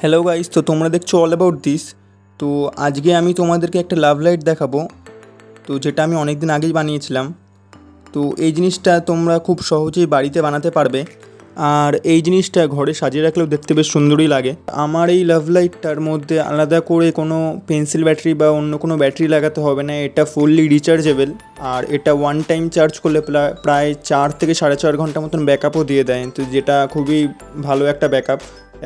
Hello guys, তো তোমরা দেখছো অল অ্যাবাউট দিস। তো আজকে আমি তোমাদেরকে একটা লাভ লাইট দেখাবো, তো যেটা আমি অনেক দিন আগেই বানিয়েছিলাম। তো এই জিনিসটা তোমরা খুব সহজেই বাড়িতে বানাতে পারবে, আর এই জিনিসটা ঘরে সাজিয়ে রাখলেও দেখতে বেশ সুন্দরই লাগে। আমার এই লাভ লাইটটার মধ্যে আলাদা করে কোনো পেন্সিল ব্যাটারি বা অন্য কোনো ব্যাটারি লাগাতে হবে না, এটা ফুললি রিচার্জেবল। আর এটা ওয়ান টাইম চার্জ করলে প্রায় 4 থেকে 4.5 ঘন্টা মতন ব্যাকআপও দিয়ে দেয়, তো যেটা খুবই ভালো একটা ব্যাকআপ।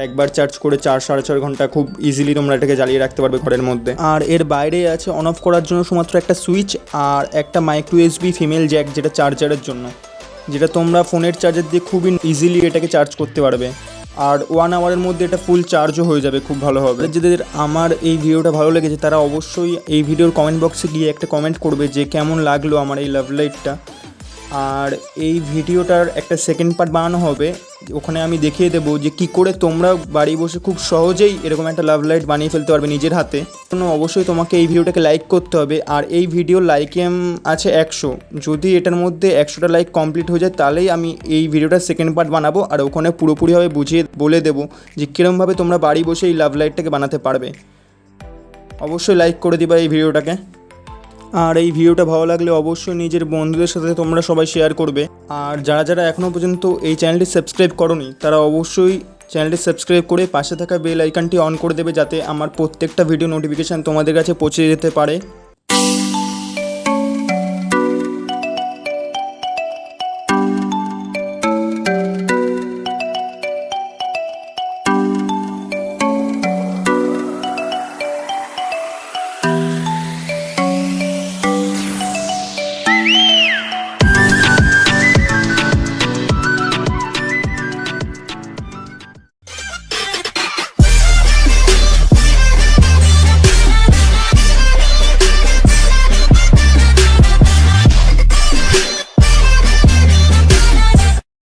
একবার চার্জ করে 4-4.5 ঘন্টা খুব ইজিলি তোমরা এটাকে জ্বালিয়ে রাখতে পারবে ঘরের মধ্যে। আর এর বাইরে আছে অন অফ করার জন্য শুধুমাত্র একটা সুইচ আর একটা মাইক্রো ইউএসবি ফিমেল জ্যাক, যেটা চার্জারের জন্য, যেটা তোমরা ফোনের চার্জার দিয়ে খুবই ইজিলি এটাকে চার্জ করতে পারবে। আর 1 আওয়ারের মধ্যে এটা ফুল চার্জও হয়ে যাবে খুব ভালোভাবে। যাদের আমার এই ভিডিওটা ভালো লেগেছে তারা অবশ্যই এই ভিডিওর কমেন্ট বক্সে গিয়ে একটা কমেন্ট করবে যে কেমন লাগলো আমার এই লাভ লাইটটা। আর এই ভিডিওটার একটা সেকেন্ড পার্ট বানানো হবে, ওখানে আমি দেখিয়ে দেবো যে কী করে তোমরা বাড়ি বসে খুব সহজেই এরকম একটা লাভ লাইট বানিয়ে ফেলতে পারবে নিজের হাতে। অবশ্যই তোমাকে এই ভিডিওটাকে লাইক করতে হবে, আর এই ভিডিওর লাইকেম আছে 100। যদি এটার মধ্যে 100টা লাইক কমপ্লিট হয়ে যায় তাহলেই আমি এই ভিডিওটার সেকেন্ড পার্ট বানাবো, আর ওখানে পুরোপুরিভাবে বুঝিয়ে বলে দেবো যে কীরকমভাবে তোমরা বাড়ি বসে এই লাভ লাইটটাকে বানাতে পারবে। অবশ্যই লাইক করে দিবা এই ভিডিওটাকে। আর এই ভিডিওটা ভালো লাগলে অবশ্যই নিজের বন্ধুদের সাথে তোমরা সবাই শেয়ার করবে। আর যারা যারা এখনও পর্যন্ত এই চ্যানেলটি সাবস্ক্রাইব করোনি তারা অবশ্যই চ্যানেলটি সাবস্ক্রাইব করে পাশে থাকা বেল আইকনটি অন করে দেবে, যাতে আমার প্রত্যেকটা ভিডিও নোটিফিকেশান তোমাদের কাছে পৌঁছে যেতে পারে।